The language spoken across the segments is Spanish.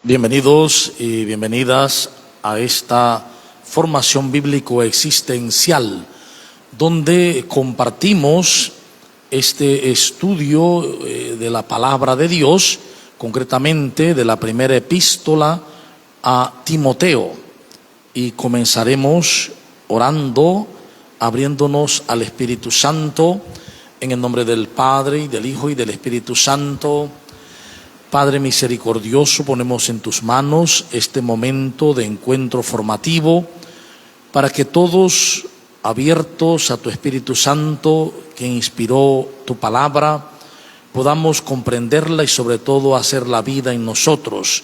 Bienvenidos y bienvenidas a esta formación bíblico-existencial, donde compartimos este estudio de la palabra de Dios, concretamente de la primera epístola a Timoteo. Y comenzaremos orando, abriéndonos al Espíritu Santo, en el nombre del Padre, y del Hijo, y del Espíritu Santo. Padre misericordioso, ponemos en tus manos este momento de encuentro formativo para que todos, abiertos a tu Espíritu Santo, que inspiró tu palabra, podamos comprenderla y sobre todo hacer la vida en nosotros,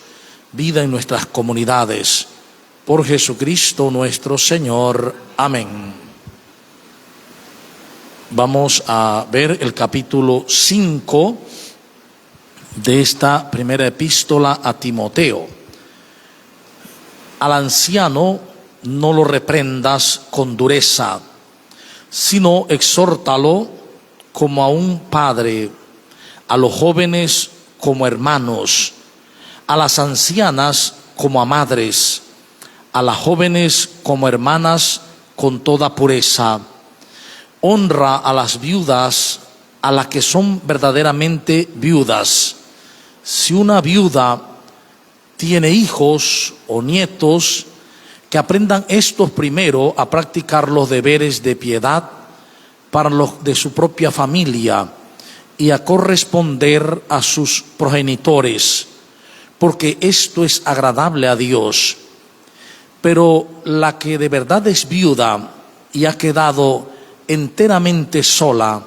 vida en nuestras comunidades. Por Jesucristo nuestro Señor. Amén. Vamos a ver el capítulo 5 de esta primera epístola a Timoteo. Al anciano no lo reprendas con dureza, sino exhórtalo como a un padre, a los jóvenes como hermanos, a las ancianas como a madres, a las jóvenes como hermanas con toda pureza. Honra a las viudas, a las que son verdaderamente viudas. Si una viuda tiene hijos o nietos, que aprendan estos primero a practicar los deberes de piedad para los de su propia familia y a corresponder a sus progenitores, porque esto es agradable a Dios. Pero la que de verdad es viuda y ha quedado enteramente sola,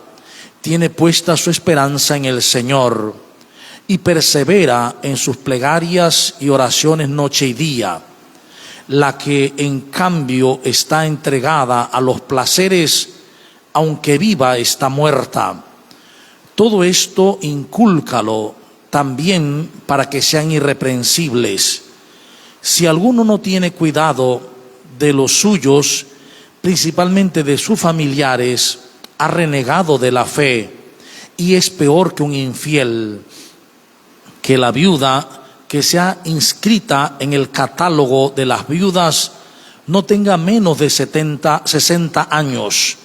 tiene puesta su esperanza en el Señor y persevera en sus plegarias y oraciones noche y día. La que en cambio está entregada a los placeres, aunque viva, está muerta. Todo esto incúlcalo también para que sean irreprensibles. Si alguno no tiene cuidado de los suyos, principalmente de sus familiares, ha renegado de la fe y es peor que un infiel. Que la viuda que sea inscrita en el catálogo de las viudas no tenga menos de 60 años,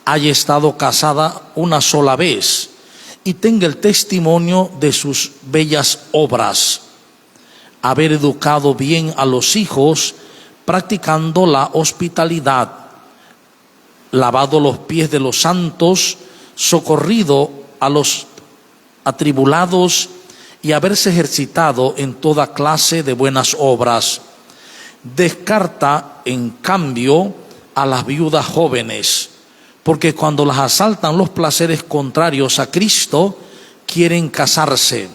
haya estado casada una sola vez y tenga el testimonio de sus bellas obras, haber educado bien a los hijos, practicando la hospitalidad, lavado los pies de los santos, socorrido a los atribulados y haberse ejercitado en toda clase de buenas obras. Descarta, en cambio, a las viudas jóvenes, porque cuando las asaltan los placeres contrarios a Cristo, quieren casarse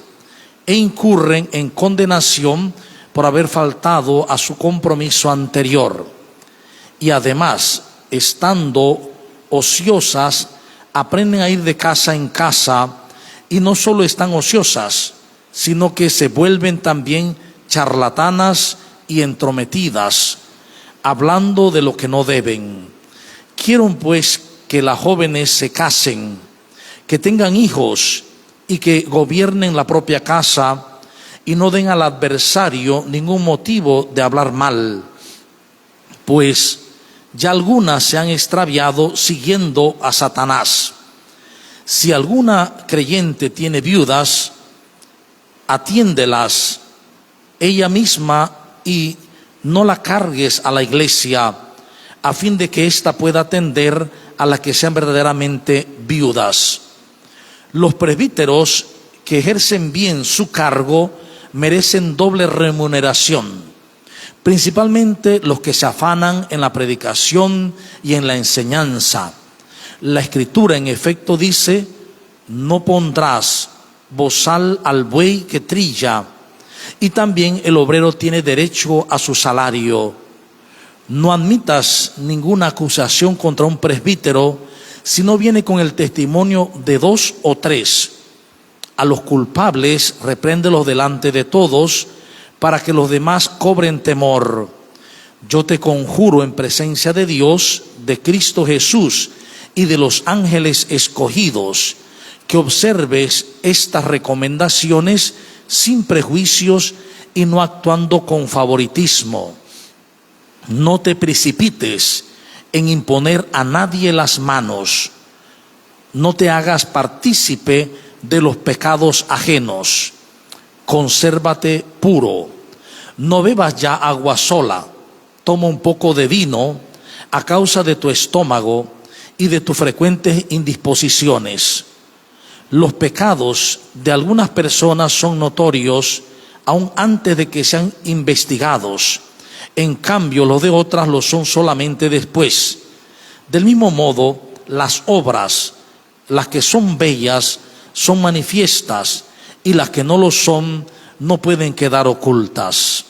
e incurren en condenación por haber faltado a su compromiso anterior. Y además, estando ociosas, aprenden a ir de casa en casa, y no solo están ociosas, sino que se vuelven también charlatanas y entrometidas, hablando de lo que no deben. Quiero pues que las jóvenes se casen, que tengan hijos y que gobiernen la propia casa y no den al adversario ningún motivo de hablar mal, pues ya algunas se han extraviado siguiendo a Satanás. Si alguna creyente tiene viudas, atiéndelas ella misma y no la cargues a la iglesia, a fin de que ésta pueda atender a las que sean verdaderamente viudas. Los presbíteros que ejercen bien su cargo merecen doble remuneración, principalmente los que se afanan en la predicación y en la enseñanza. La Escritura en efecto dice: no pondrás bozal al buey que trilla, y también el obrero tiene derecho a su salario. No admitas ninguna acusación contra un presbítero si no viene con el testimonio de 2 o 3. A los culpables repréndelos delante de todos, para que los demás cobren temor. Yo te conjuro en presencia de Dios, de Cristo Jesús y de los ángeles escogidos, que observes estas recomendaciones sin prejuicios y no actuando con favoritismo. No te precipites en imponer a nadie las manos. No te hagas partícipe de los pecados ajenos. Consérvate puro. No bebas ya agua sola. Toma un poco de vino a causa de tu estómago y de tus frecuentes indisposiciones. Los pecados de algunas personas son notorios aún antes de que sean investigados. En cambio, los de otras lo son solamente después. Del mismo modo, las obras, las que son bellas, son manifiestas, y las que no lo son, no pueden quedar ocultas.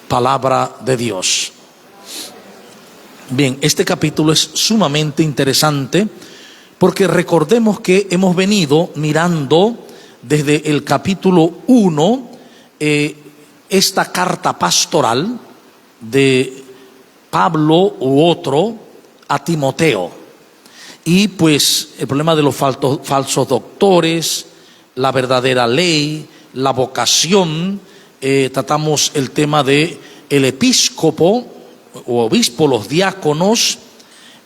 Palabra de Dios. Bien, este capítulo es sumamente interesante, porque recordemos que hemos venido mirando desde el capítulo 1 esta carta pastoral de Pablo u otro a Timoteo. Y pues el problema de los falsos doctores, la verdadera ley, la vocación, tratamos el tema de el episcopo o obispo, los diáconos,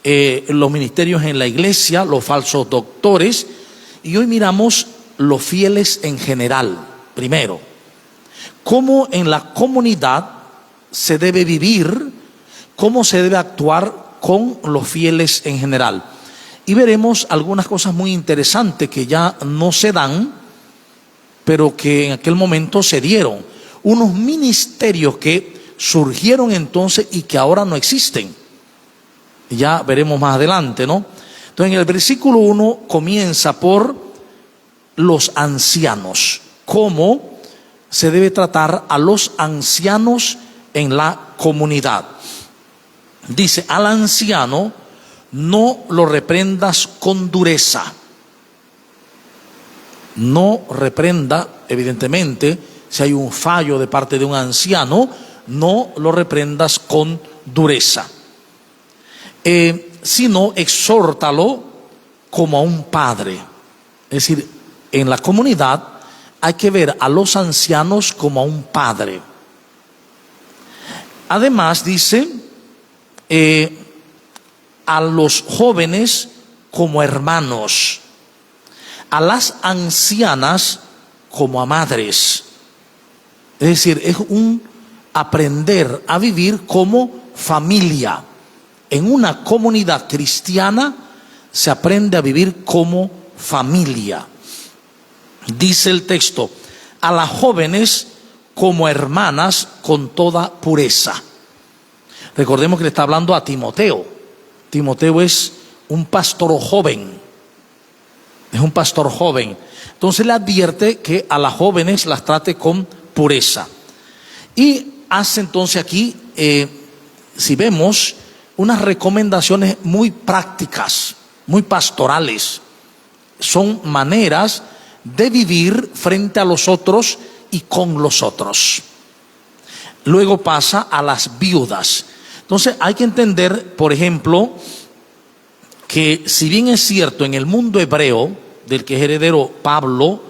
los ministerios en la iglesia, los falsos doctores, y hoy miramos los fieles en general. Primero, cómo en la comunidad se debe vivir, cómo se debe actuar con los fieles en general. Y veremos algunas cosas muy interesantes que ya no se dan, pero que en aquel momento se dieron. Unos ministerios que surgieron entonces y que ahora no existen. Ya veremos más adelante, ¿no? Entonces en el versículo 1 comienza por los ancianos. ¿Cómo se debe tratar a los ancianos en la comunidad? Dice, al anciano no lo reprendas con dureza. No reprenda, evidentemente, si hay un fallo de parte de un anciano, no lo reprendas con dureza. Sino exhórtalo como a un padre. Es decir, en la comunidad hay que ver a los ancianos como a un padre. Además dice, a los jóvenes como hermanos, a las ancianas como a madres. Es decir, es un aprender a vivir como familia. En una comunidad cristiana se aprende a vivir como familia. Dice el texto, a las jóvenes como hermanas con toda pureza. Recordemos que le está hablando a Timoteo. Timoteo es un pastor joven. Es un pastor joven. Entonces le advierte que a las jóvenes las trate con pureza. Y hace entonces aquí, si vemos, unas recomendaciones muy prácticas, muy pastorales. Son maneras de vivir frente a los otros y con los otros. Luego pasa a las viudas. Entonces hay que entender, por ejemplo, que si bien es cierto en el mundo hebreo, del que es heredero Pablo,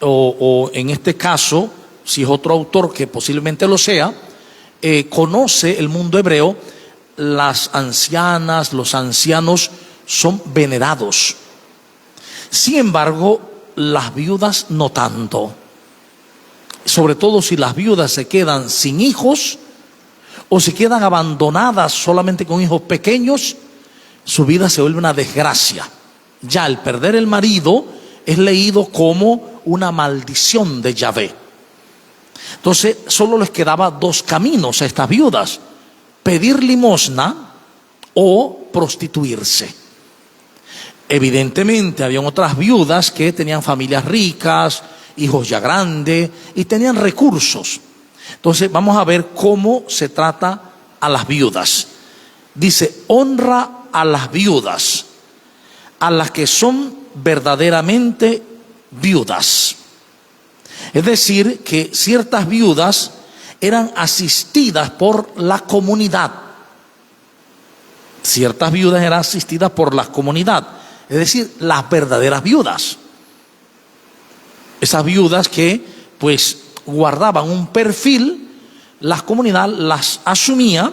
o en este caso, si es otro autor que posiblemente lo sea, conoce el mundo hebreo, las ancianas, los ancianos son venerados. Sin embargo, las viudas no tanto. Sobre todo si las viudas se quedan sin hijos o se quedan abandonadas solamente con hijos pequeños, su vida se vuelve una desgracia. Ya el perder el marido es leído como una maldición de Yahvé. Entonces solo les quedaba dos caminos a estas viudas: pedir limosna o prostituirse. Evidentemente habían otras viudas que tenían familias ricas, hijos ya grandes y tenían recursos. Entonces vamos a ver cómo se trata a las viudas. Dice, honra a las viudas, a las que son verdaderamente viudas. Es decir, que ciertas viudas eran asistidas por la comunidad. Ciertas viudas eran asistidas por la comunidad. Es decir, las verdaderas viudas. Esas viudas que pues guardaban un perfil, la comunidad las asumía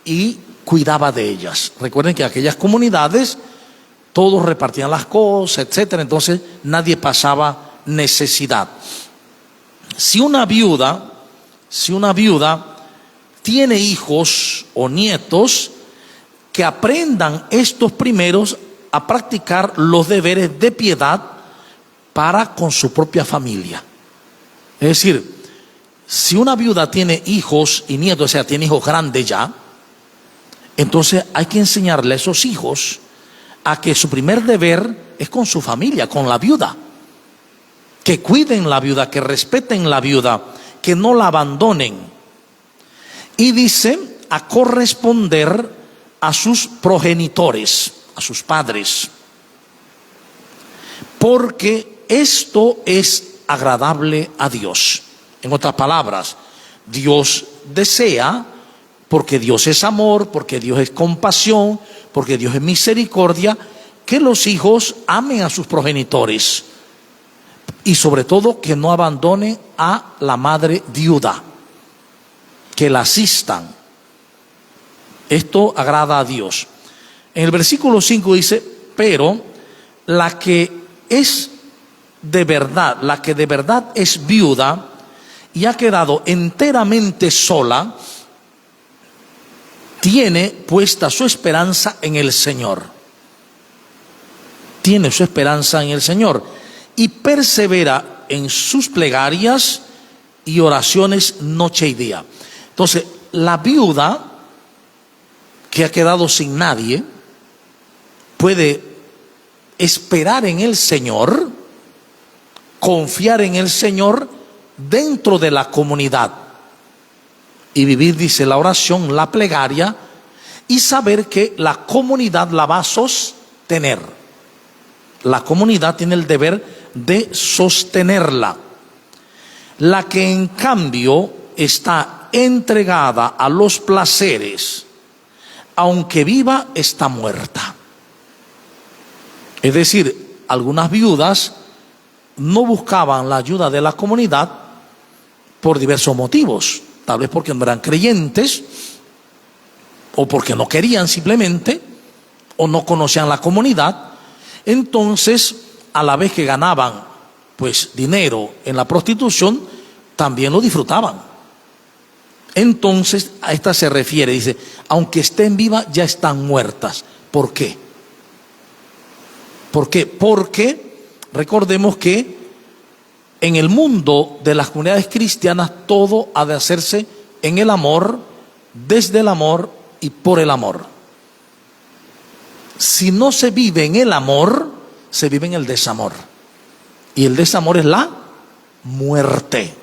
y cuidaba de ellas. Recuerden que aquellas comunidades todos repartían las cosas, etcétera, entonces nadie pasaba necesidad. Si una viuda tiene hijos o nietos, que aprendan estos primeros a practicar los deberes de piedad para con su propia familia. Es decir, si una viuda tiene hijos y nietos, o sea, tiene hijos grandes ya, entonces hay que enseñarle a esos hijos a que su primer deber es con su familia, con la viuda. Que cuiden la viuda, que respeten la viuda, que no la abandonen. Y dice a corresponder a sus progenitores, a sus padres, porque esto es agradable a Dios. En otras palabras, Dios desea, porque Dios es amor, porque Dios es compasión, porque Dios es misericordia, que los hijos amen a sus progenitores y sobre todo que no abandonen a la madre viuda, que la asistan. Esto agrada a Dios. En el versículo 5 dice, pero la que de verdad es viuda y ha quedado enteramente sola, tiene puesta su esperanza en el Señor. Tiene su esperanza en el Señor y persevera en sus plegarias y oraciones noche y día. Entonces, la viuda que ha quedado sin nadie puede esperar en el Señor, confiar en el Señor dentro de la comunidad y vivir, dice, la oración, la plegaria, y saber que la comunidad la va a sostener. La comunidad tiene el deber de sostenerla. La que en cambio está entregada a los placeres, aunque viva, está muerta. Es decir, algunas viudas no buscaban la ayuda de la comunidad por diversos motivos. Tal vez porque no eran creyentes, o porque no querían simplemente, o no conocían la comunidad. Entonces, a la vez que ganaban pues dinero en la prostitución, también lo disfrutaban. Entonces, a esta se refiere, dice, aunque estén vivas, ya están muertas. ¿Por qué? ¿Por qué? Porque recordemos que en el mundo de las comunidades cristianas todo ha de hacerse en el amor, desde el amor y por el amor. Si no se vive en el amor, se vive en el desamor. Y el desamor es la muerte.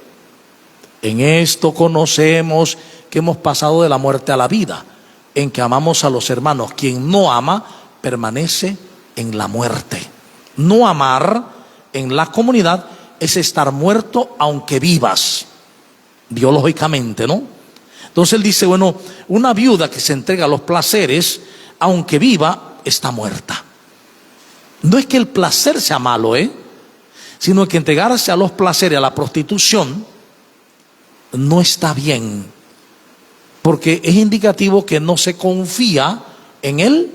En esto conocemos que hemos pasado de la muerte a la vida, en que amamos a los hermanos. Quien no ama permanece en la muerte. No amar en la comunidad es estar muerto aunque vivas, biológicamente, ¿no? Entonces él dice, bueno, una viuda que se entrega a los placeres, aunque viva, está muerta. No es que el placer sea malo, sino que entregarse a los placeres, a la prostitución, no está bien, porque es indicativo que no se confía en el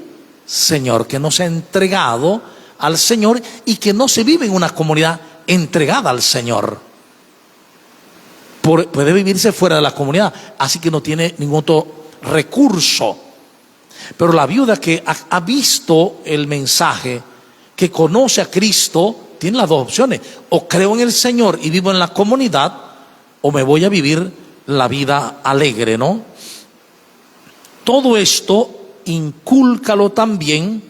Señor, que no se ha entregado al Señor y que no se vive en una comunidad entregada al Señor. Puede vivirse fuera de la comunidad, así que no tiene ningún otro recurso. Pero la viuda que ha visto el mensaje, que conoce a Cristo, tiene las dos opciones: o creo en el Señor y vivo en la comunidad, o me voy a vivir la vida alegre, ¿no? Todo esto incúlcalo también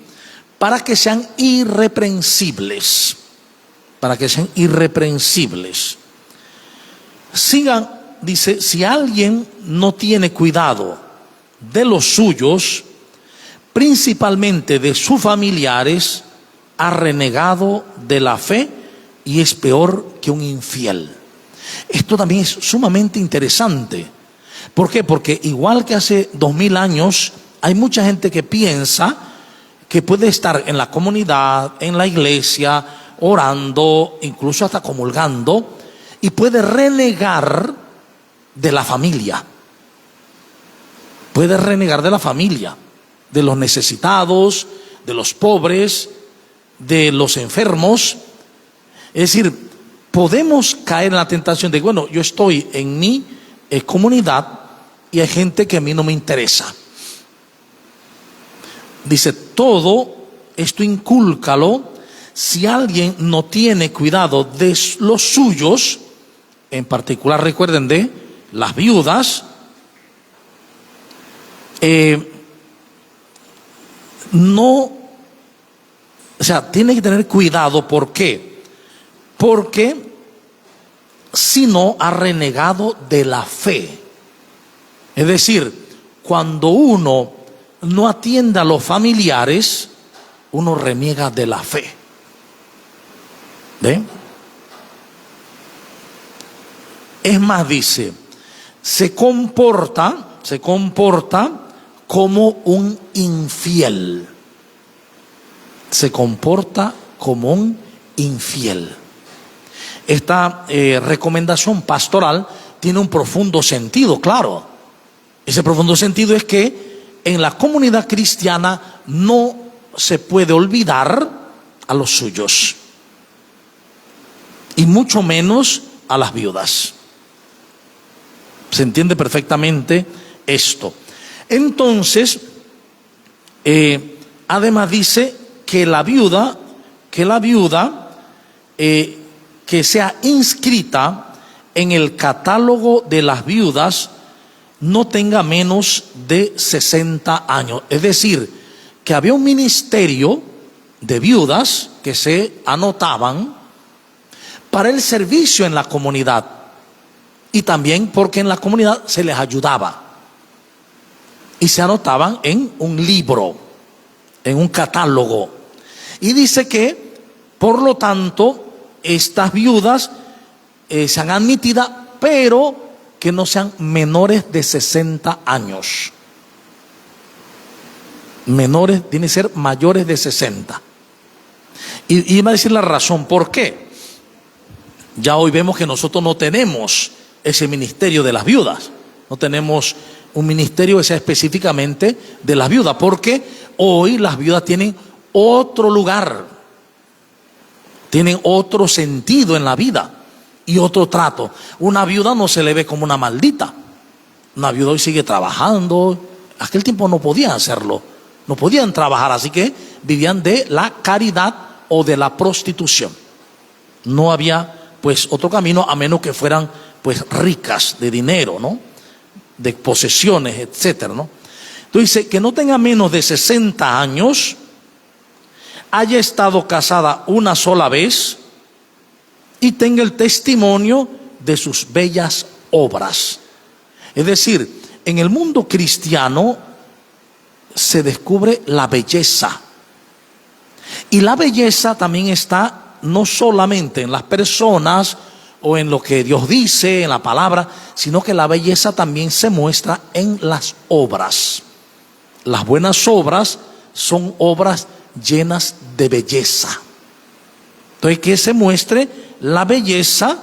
para que sean irreprensibles. Para que sean irreprensibles. Sigan, dice, si alguien no tiene cuidado de los suyos, principalmente de sus familiares, ha renegado de la fe y es peor que un infiel. Esto también es sumamente interesante. ¿Por qué? Porque igual que hace 2000 años, hay mucha gente que piensa que puede estar en la comunidad, en la iglesia, orando, incluso hasta comulgando, y puede renegar de la familia. Puede renegar de la familia, de los necesitados, de los pobres, de los enfermos. Es decir, podemos caer en la tentación de, bueno, yo estoy en mi comunidad y hay gente que a mí no me interesa. Dice, todo esto incúlcalo. Si alguien no tiene cuidado de los suyos, en particular recuerden de las viudas, tiene que tener cuidado. ¿Por qué? Porque si no ha renegado de la fe. Es decir, cuando uno no atiende a los familiares, uno reniega de la fe. ¿Ve? Es más, dice, se comporta como un infiel. Se comporta como un infiel. Esta recomendación pastoral tiene un profundo sentido, claro. Ese profundo sentido es que en la comunidad cristiana no se puede olvidar a los suyos, y mucho menos a las viudas. Se entiende perfectamente esto. Entonces, además dice que la viuda que sea inscrita en el catálogo de las viudas no tenga menos de 60 años. Es decir, que había un ministerio de viudas que se anotaban para el servicio en la comunidad, y también porque en la comunidad se les ayudaba, y se anotaban en un libro, en un catálogo. Y dice que, por lo tanto, estas viudas sean admitidas, pero que no sean menores de 60 años. Menores, tienen que ser mayores de 60. Y iba a decir la razón, ¿por qué? Ya hoy vemos que nosotros no tenemos ese ministerio de las viudas. No tenemos un ministerio que sea específicamente de las viudas, porque hoy las viudas tienen otro lugar, tienen otro sentido en la vida y otro trato. Una viuda no se le ve como una maldita. Una viuda hoy sigue trabajando. Aquel tiempo no podían hacerlo, no podían trabajar, así que vivían de la caridad o de la prostitución. No había pues otro camino, a menos que fueran pues ricas de dinero, ¿no? De posesiones, etcétera, ¿no? Entonces dice que no tenga menos de 60 años, haya estado casada una sola vez y tenga el testimonio de sus bellas obras. Es decir, en el mundo cristiano se descubre la belleza, y la belleza también está no solamente en las personas o en lo que Dios dice, en la palabra, sino que la belleza también se muestra en las obras. Las buenas obras son obras llenas de belleza. Entonces, que se muestre la belleza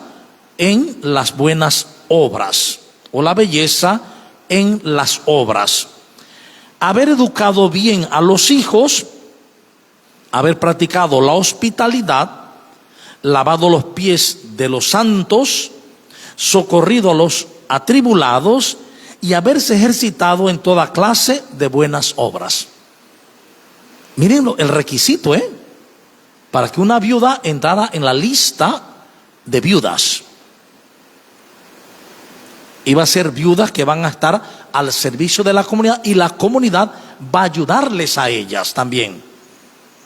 en las buenas obras, o la belleza en las obras. Haber educado bien a los hijos, haber practicado la hospitalidad, lavado los pies de los santos, socorrido a los atribulados y haberse ejercitado en toda clase de buenas obras. Miren el requisito, para que una viuda entrara en la lista de viudas. Iba a ser viudas que van a estar al servicio de la comunidad, y la comunidad va a ayudarles a ellas también.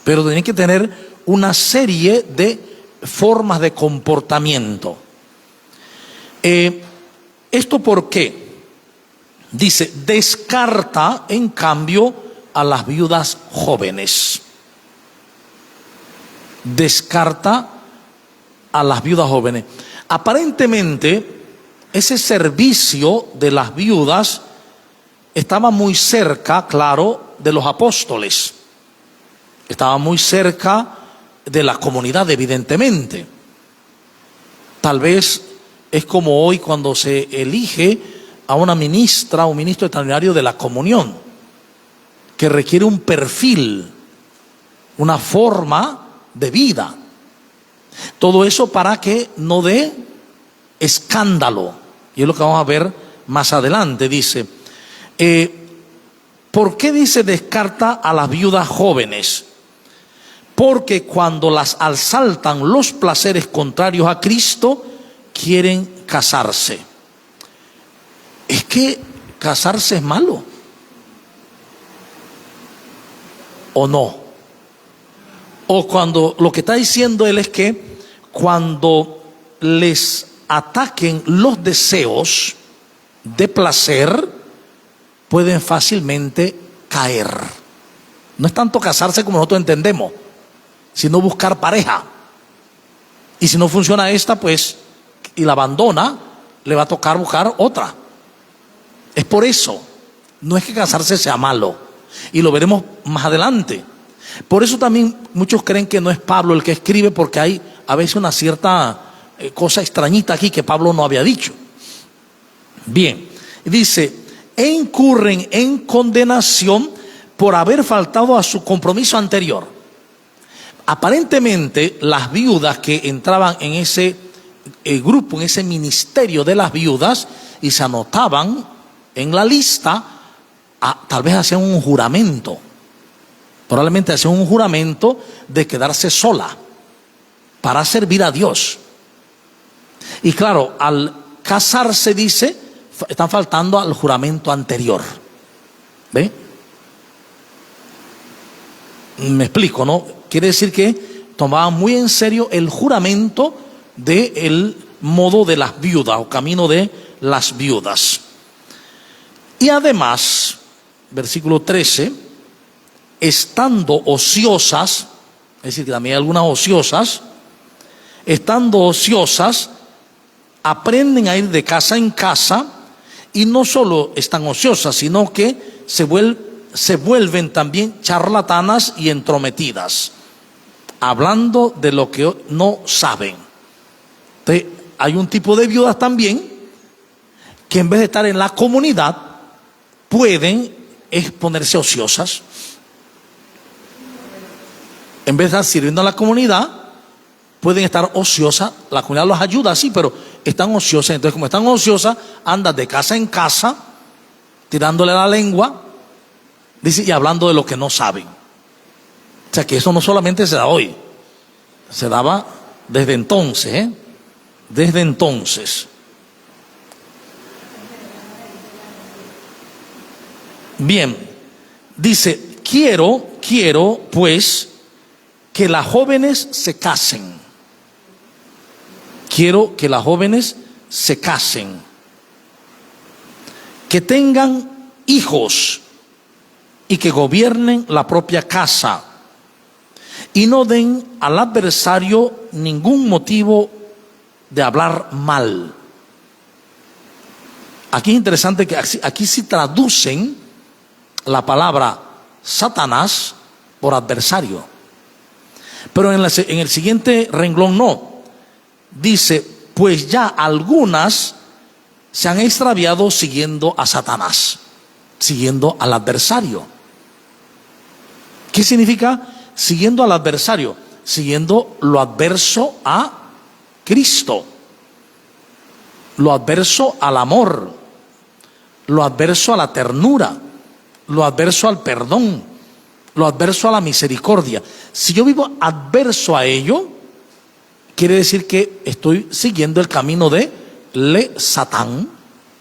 Pero tienen que tener una serie de formas de comportamiento. ¿Esto por qué? Dice, descarta en cambio a las viudas jóvenes. Descarta a las viudas jóvenes. Aparentemente, ese servicio de las viudas estaba muy cerca, claro, de los apóstoles. Estaba muy cerca de la comunidad, evidentemente. Tal vez Es como hoy cuando se elige a una ministra o un ministro extraordinario de la comunión, que requiere un perfil, una forma de vida. Todo eso para que no dé escándalo. Y es lo que vamos a ver más adelante. Dice, ¿por qué dice descarta a las viudas jóvenes? Porque cuando las asaltan los placeres contrarios a Cristo, quieren casarse. Es que casarse es malo, ¿o no? O cuando lo que está diciendo él es que cuando les ataquen los deseos de placer, pueden fácilmente caer. No es tanto casarse como nosotros entendemos, sino buscar pareja. Y si no funciona esta, pues, y la abandona, le va a tocar buscar otra. Es por eso, no es que casarse sea malo, y lo veremos más adelante. Por eso también muchos creen que no es Pablo el que escribe, porque hay a veces una cierta cosa extrañita aquí que Pablo no había dicho. Bien, dice, e incurren en condenación por haber faltado a su compromiso anterior. Aparentemente las viudas que entraban en ese grupo, en ese ministerio de las viudas, y se anotaban en la lista, tal vez hacían un juramento, probablemente hacían un juramento de quedarse sola para servir a Dios. Y claro, al casarse, dice, están faltando al juramento anterior. ¿Ve? Me explico, ¿no? Quiere decir que tomaban muy en serio el juramento del modo de las viudas o camino de las viudas. Y además, versículo 13, estando ociosas, es decir, que también hay algunas ociosas, estando ociosas, aprenden a ir de casa en casa, y no solo están ociosas, sino que se vuelven también charlatanas y entrometidas, hablando de lo que no saben. Entonces, hay un tipo de viudas también que en vez de estar en la comunidad, pueden ponerse ociosas. En vez de estar sirviendo a la comunidad, pueden estar ociosas. La comunidad los ayuda, sí, pero están ociosas. Entonces, como están ociosas, andan de casa en casa, tirándole la lengua, dice, y hablando de lo que no saben. O sea que eso no solamente se da hoy, se daba desde entonces, desde entonces. Bien, dice, quiero pues que las jóvenes se casen. Quiero que las jóvenes se casen, que tengan hijos y que gobiernen la propia casa y no den al adversario ningún motivo de hablar mal. Aquí es interesante que aquí sí traducen la palabra Satanás por adversario, pero en el siguiente renglón no. Dice, pues ya algunas se han extraviado siguiendo a Satanás, siguiendo al adversario. ¿Qué significa siguiendo al adversario? Siguiendo lo adverso a Cristo, lo adverso al amor, lo adverso a la ternura, lo adverso al perdón, lo adverso a la misericordia. Si yo vivo adverso a ello, quiere decir que estoy siguiendo el camino de Satán,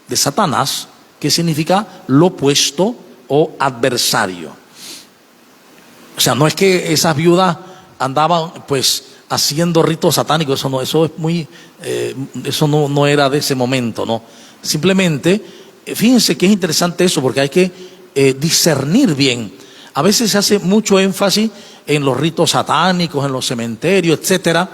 de Satanás, que significa lo opuesto o adversario. O sea, no es que esas viudas andaban pues haciendo ritos satánicos, eso no, eso es muy, eso no era de ese momento, no. Simplemente, fíjense que es interesante eso, porque hay que discernir bien. A veces se hace mucho énfasis en los ritos satánicos, en los cementerios, etcétera.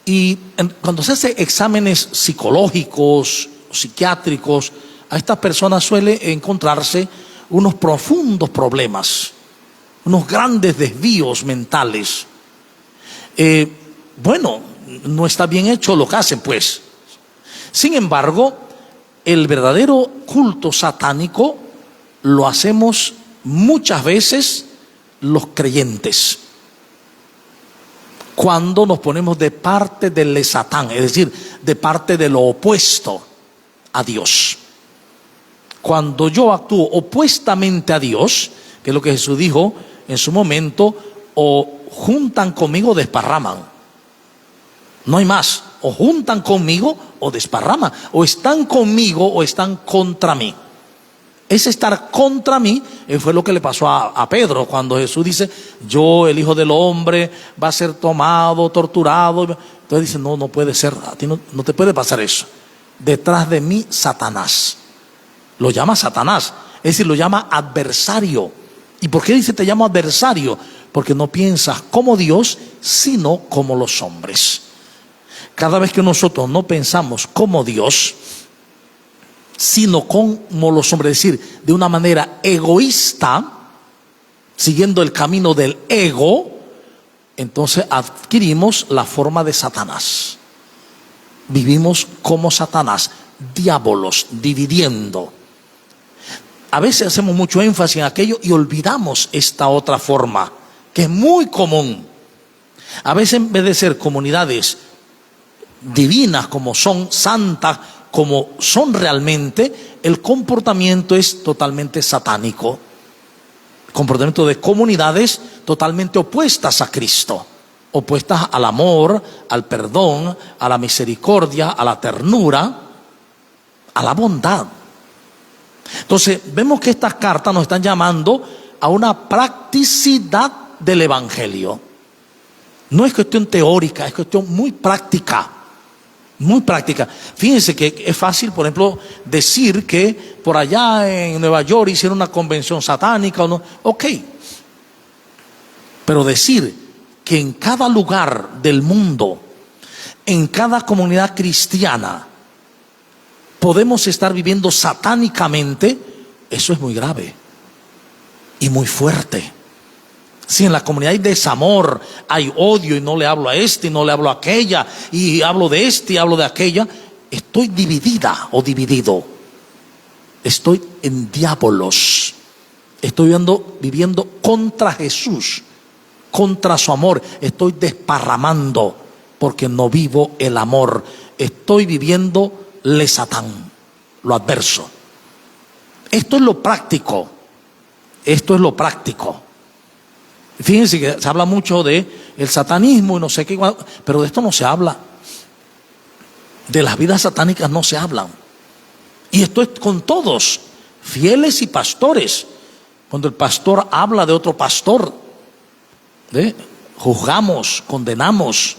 Y cuando se hace exámenes psicológicos, psiquiátricos, a estas personas suele encontrarse unos profundos problemas, unos grandes desvíos mentales. Bueno, no está bien hecho lo que hacen, pues. Sin embargo, el verdadero culto satánico lo hacemos muchas veces los creyentes, cuando nos ponemos de parte del Satán, es decir, de parte de lo opuesto a Dios. Cuando yo actúo opuestamente a Dios, que es lo que Jesús dijo en su momento, o juntan conmigo o desparraman. No hay más. O juntan conmigo o desparraman. O están conmigo o están contra mí. Ese estar contra mí fue lo que le pasó a Pedro cuando Jesús dice: yo, el Hijo del Hombre, va a ser tomado, torturado. Entonces dice: no, no puede ser, a ti no te puede pasar eso. Detrás de mí, Satanás. Lo llama Satanás, es decir, lo llama adversario. ¿Y por qué dice te llamo adversario? Porque no piensas como Dios, sino como los hombres. Cada vez que nosotros no pensamos como Dios, sino como los hombres, es decir, de una manera egoísta, siguiendo el camino del ego, entonces adquirimos la forma de Satanás. Vivimos como Satanás, diabolos, dividiendo. A veces hacemos mucho énfasis en aquello y olvidamos esta otra forma, que es muy común. A veces, en vez de ser comunidades divinas como son, santas como son realmente, el comportamiento es totalmente satánico. Comportamiento de comunidades totalmente opuestas a Cristo, opuestas al amor, al perdón, a la misericordia, a la ternura, a la bondad. Entonces vemos que estas cartas nos están llamando a una practicidad del evangelio. No es cuestión teórica, es cuestión muy práctica. Muy práctica. Fíjense que es fácil, por ejemplo, decir que por allá en Nueva York hicieron una convención satánica o no. Ok. Pero decir que en cada lugar del mundo, en cada comunidad cristiana, podemos estar viviendo satánicamente, eso es muy grave y muy fuerte. Si en la comunidad hay desamor, hay odio, y no le hablo a este y no le hablo a aquella, y hablo de este y hablo de aquella, estoy dividida o dividido. Estoy en diabolos. Estoy viviendo contra Jesús, contra su amor. Estoy desparramando porque no vivo el amor. Estoy viviendo le Satán, lo adverso. Esto es lo práctico. Esto es lo práctico. Fíjense que se habla mucho de el satanismo y no sé qué, pero de esto no se habla. De las vidas satánicas no se hablan. Y esto es con todos, fieles y pastores. Cuando el pastor habla de otro pastor, juzgamos, condenamos.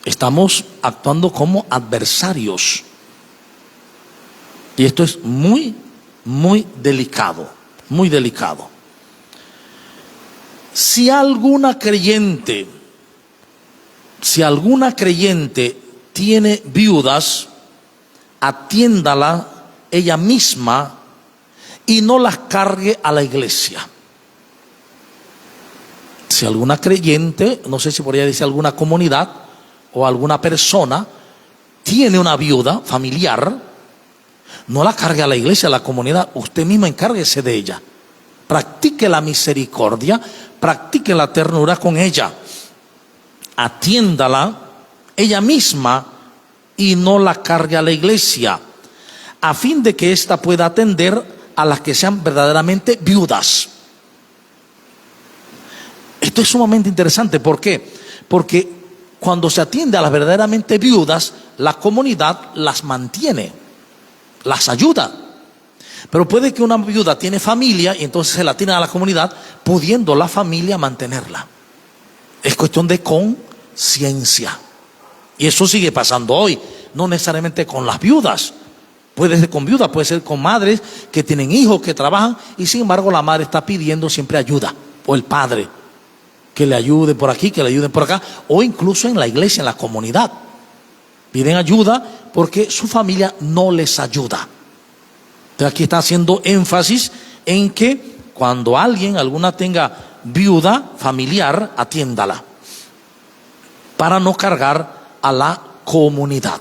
Estamos actuando como adversarios. Y esto es muy, muy delicado, muy delicado. Si alguna creyente tiene viudas, atiéndala ella misma y no las cargue a la iglesia. Si alguna creyente, no sé si por allá dice alguna comunidad o alguna persona, tiene una viuda familiar, no la cargue a la iglesia, a la comunidad, usted misma encárguese de ella. Practique la misericordia, practique la ternura con ella. Atiéndala ella misma y no la cargue a la iglesia, a fin de que ésta pueda atender a las que sean verdaderamente viudas. Esto es sumamente interesante. ¿Por qué? Porque cuando se atiende a las verdaderamente viudas, la comunidad las mantiene, las ayuda. Pero puede que una viuda tiene familia y entonces se la tiene a la comunidad, pudiendo la familia mantenerla. Es cuestión de conciencia. Y eso sigue pasando hoy, no necesariamente con las viudas. Puede ser con viudas, puede ser con madres que tienen hijos, que trabajan, y sin embargo la madre está pidiendo siempre ayuda, o el padre, que le ayude por aquí, que le ayuden por acá, o incluso en la iglesia, en la comunidad. Piden ayuda porque su familia no les ayuda. Entonces aquí está haciendo énfasis en que cuando alguna tenga viuda familiar, atiéndala, para no cargar a la comunidad.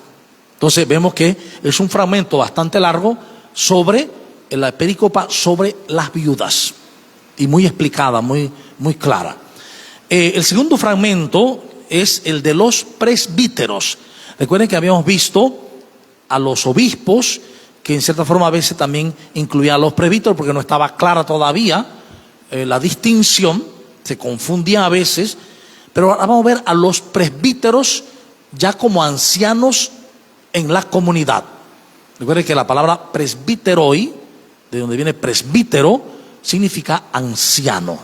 Entonces vemos que es un fragmento bastante largo sobre la perícopa sobre las viudas y muy explicada, muy clara. El segundo fragmento es el de los presbíteros. Recuerden que habíamos visto a los obispos, que en cierta forma a veces también incluía a los presbíteros porque no estaba clara todavía la distinción, se confundía a veces, pero ahora vamos a ver a los presbíteros ya como ancianos en la comunidad. Recuerden que la palabra presbíteroi, de donde viene presbítero, significa anciano.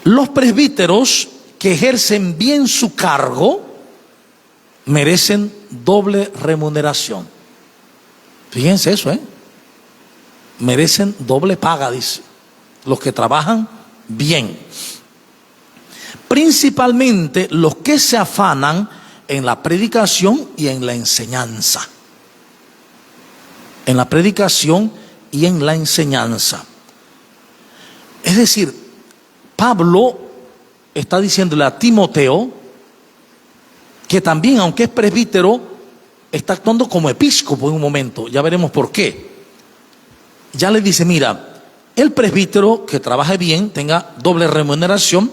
Los presbíteros que ejercen bien su cargo merecen doble remuneración. Fíjense eso, merecen doble paga, dice, los que trabajan bien. Principalmente los que se afanan en la predicación y en la enseñanza. En la predicación y en la enseñanza. Es decir, Pablo está diciéndole a Timoteo que también, aunque es presbítero, está actuando como episcopo en un momento. Ya veremos por qué. Ya le dice, mira, el presbítero que trabaje bien, tenga doble remuneración,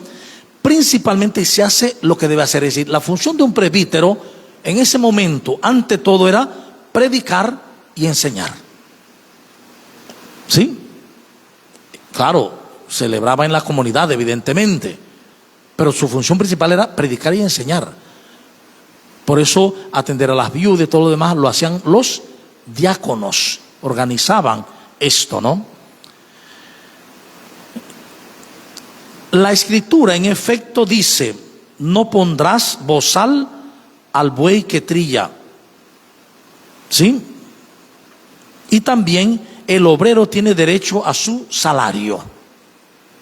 principalmente se hace lo que debe hacer. Es decir, la función de un presbítero en ese momento, ante todo, era predicar y enseñar. ¿Sí? Claro, celebraba en la comunidad, evidentemente, pero su función principal era predicar y enseñar. Por eso atender a las viudas y todo lo demás lo hacían los diáconos, organizaban esto, ¿no? La escritura en efecto dice: no pondrás bozal al buey que trilla. ¿Sí? Y también el obrero tiene derecho a su salario.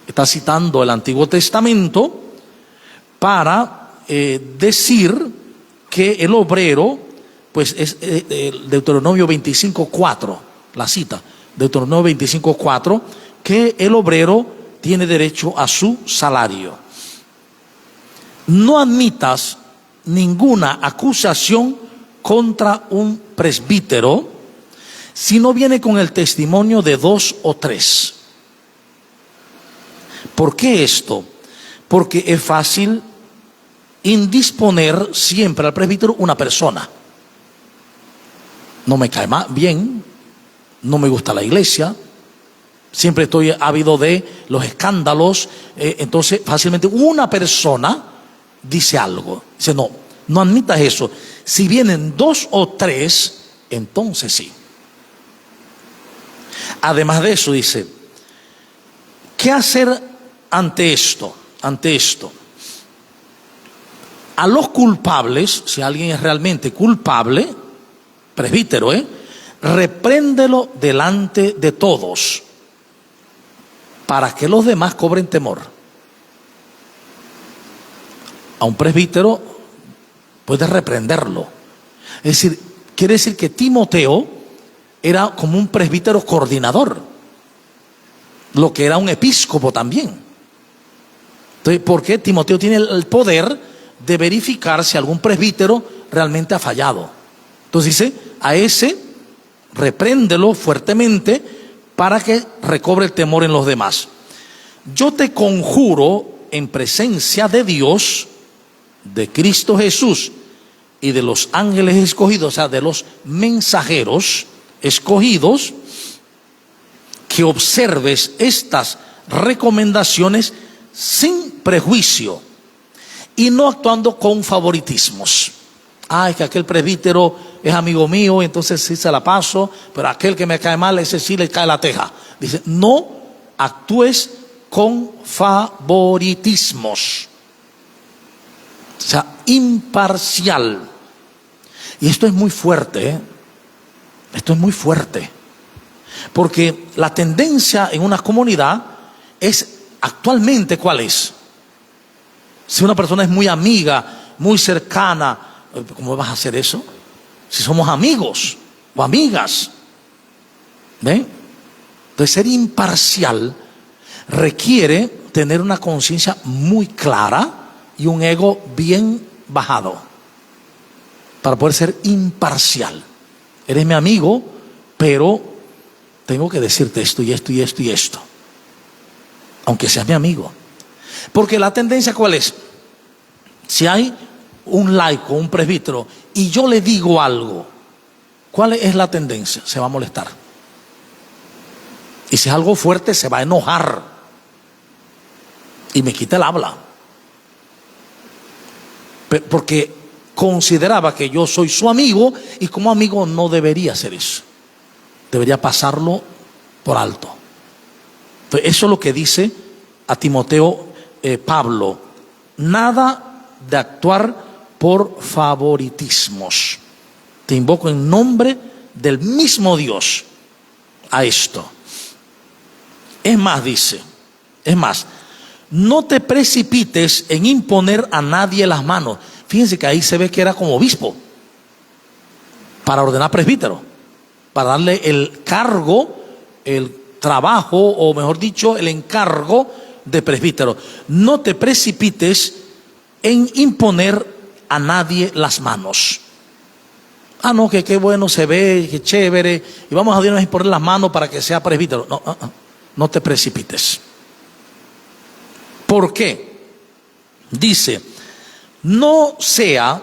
Está citando el Antiguo Testamento para decir que el obrero, pues es Deuteronomio 25:4, la cita, Deuteronomio 25:4, que el obrero tiene derecho a su salario. No admitas ninguna acusación contra un presbítero si no viene con el testimonio de 2 o 3. ¿Por qué esto? Porque es fácil indisponer siempre al presbítero una persona. No me cae bien, no me gusta la iglesia, siempre estoy ávido de los escándalos, entonces fácilmente una persona dice algo. Dice, no admitas eso. Si vienen 2 o 3, entonces sí. Además de eso, dice, ¿qué hacer ante esto? A los culpables, si alguien es realmente culpable, presbítero, repréndelo delante de todos, para que los demás cobren temor. A un presbítero puedes reprenderlo. Es decir, quiere decir que Timoteo era como un presbítero coordinador, lo que era un episcopo también. Entonces, ¿por qué? Timoteo tiene el poder de verificar si algún presbítero realmente ha fallado. Entonces dice, a ese repréndelo fuertemente para que recobre el temor en los demás. Yo te conjuro en presencia de Dios, de Cristo Jesús y de los ángeles escogidos, o sea, de los mensajeros escogidos, que observes estas recomendaciones sin prejuicio y no actuando con favoritismos. Es que aquel presbítero es amigo mío, entonces sí se la paso, pero aquel que me cae mal, ese sí le cae la teja. Dice, no actúes con favoritismos. O sea, imparcial. Y esto es muy fuerte, Esto es muy fuerte. Porque la tendencia en una comunidad es actualmente, ¿cuál es? Si una persona es muy amiga, muy cercana, ¿cómo vas a hacer eso? Si somos amigos o amigas. ¿Ven? Entonces, ser imparcial requiere tener una conciencia muy clara y un ego bien bajado. para poder ser imparcial. Eres mi amigo, pero tengo que decirte esto y esto y esto y esto, aunque seas mi amigo. Porque la tendencia, ¿cuál es? Si hay un laico, un presbítero, y yo le digo algo, ¿cuál es la tendencia? Se va a molestar. Y si es algo fuerte, se va a enojar y me quita el habla, porque consideraba que yo soy su amigo, y como amigo no debería hacer eso, debería pasarlo por alto. Entonces, eso es lo que dice a Timoteo Pablo: nada de actuar por favoritismos. Te invoco en nombre del mismo Dios a esto. Es más, dice, no te precipites en imponer a nadie las manos. Fíjense que ahí se ve que era como obispo para ordenar presbítero, para darle el cargo, el trabajo, o mejor dicho, el encargo de presbítero. No te precipites en imponer a nadie las manos. Ah, no, que qué bueno se ve, que chévere, y vamos a Dios a imponer las manos para que sea presbítero. No te precipites. ¿Por qué? Dice, no sea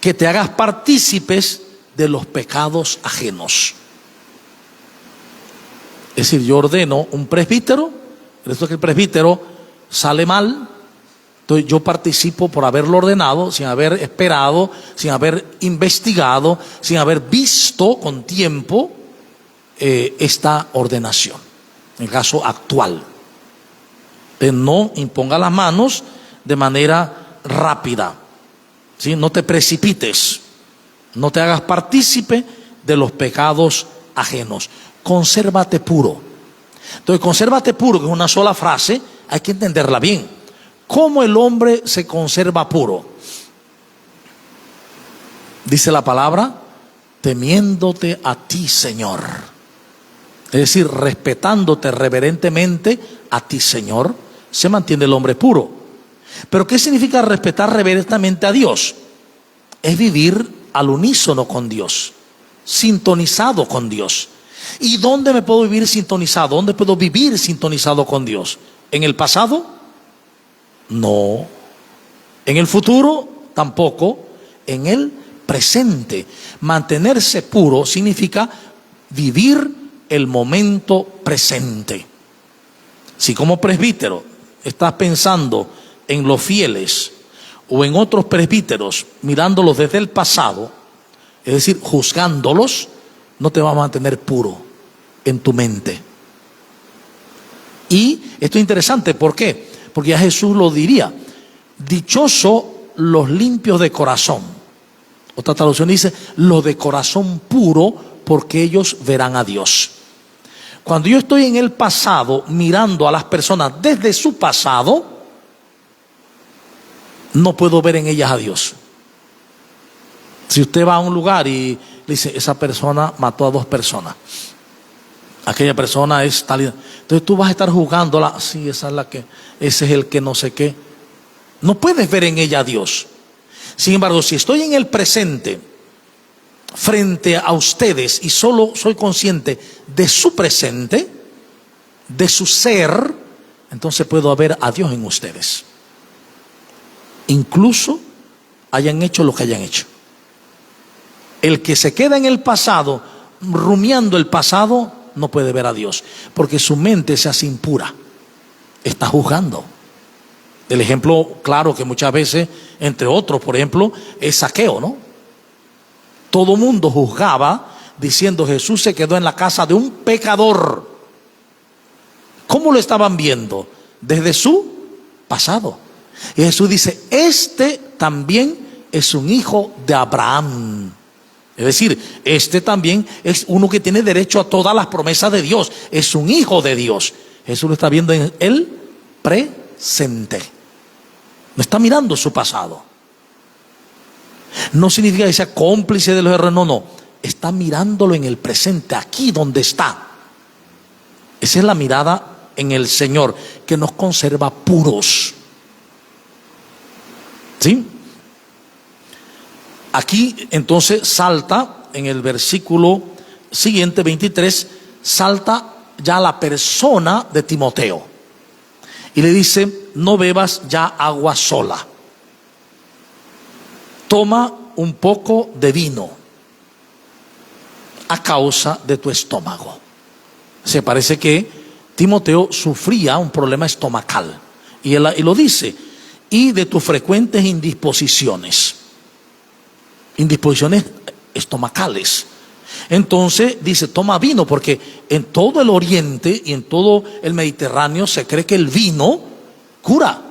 que te hagas partícipes de los pecados ajenos. Es decir, yo ordeno un presbítero, esto que el presbítero sale mal, entonces yo participo por haberlo ordenado, sin haber esperado, sin haber investigado, sin haber visto con tiempo esta ordenación, en el caso actual. No imponga las manos de manera rápida, ¿sí? No te precipites, no te hagas partícipe de los pecados ajenos. Consérvate puro. Entonces, consérvate puro, que es una sola frase, hay que entenderla bien. ¿Cómo el hombre se conserva puro? Dice la palabra, temiéndote a ti, Señor. Es decir, respetándote reverentemente a ti, Señor, se mantiene el hombre puro. Pero ¿qué significa respetar reverentemente a Dios? Es vivir al unísono con Dios, sintonizado con Dios. ¿Y dónde me puedo vivir sintonizado? ¿Dónde puedo vivir sintonizado con Dios? ¿En el pasado? No. ¿En el futuro? Tampoco. En el presente. Mantenerse puro significa vivir el momento presente. Si como presbítero estás pensando en los fieles o en otros presbíteros, mirándolos desde el pasado, es decir, juzgándolos, no te va a mantener puro en tu mente. Y esto es interesante, ¿por qué? Porque ya Jesús lo diría: dichoso los limpios de corazón. Otra traducción dice, los de corazón puro, porque ellos verán a Dios. Cuando yo estoy en el pasado mirando a las personas desde su pasado, no puedo ver en ellas a Dios. Si usted va a un lugar y le dice, esa persona mató a 2 personas, aquella persona es tal, entonces tú vas a estar juzgándola, sí, esa es la que, ese es el que no sé qué. No puedes ver en ella a Dios. Sin embargo, si estoy en el presente frente a ustedes y solo soy consciente de su presente, de su ser, entonces puedo ver a Dios en ustedes, incluso hayan hecho lo que hayan hecho. El que se queda en el pasado, rumiando el pasado, no puede ver a Dios, porque su mente se hace impura, está juzgando. El ejemplo claro que muchas veces, entre otros, por ejemplo, es Zaqueo, ¿no? Todo mundo juzgaba diciendo, Jesús se quedó en la casa de un pecador. ¿Cómo lo estaban viendo? Desde su pasado. Y Jesús dice, este también es un hijo de Abraham. Es decir, este también es uno que tiene derecho a todas las promesas de Dios. Es un hijo de Dios. Jesús lo está viendo en el presente. No está mirando su pasado. No significa que sea cómplice de los errores, no. Está mirándolo en el presente, aquí donde está. Esa es la mirada en el Señor, que nos conserva puros. ¿Sí? Aquí entonces salta en el versículo siguiente, 23, salta ya la persona de Timoteo y le dice: no bebas ya agua sola, toma un poco de vino a causa de tu estómago. Se parece que Timoteo sufría un problema estomacal y lo dice: y de tus frecuentes indisposiciones estomacales. Entonces dice: toma vino, porque en todo el Oriente y en todo el Mediterráneo se cree que el vino cura.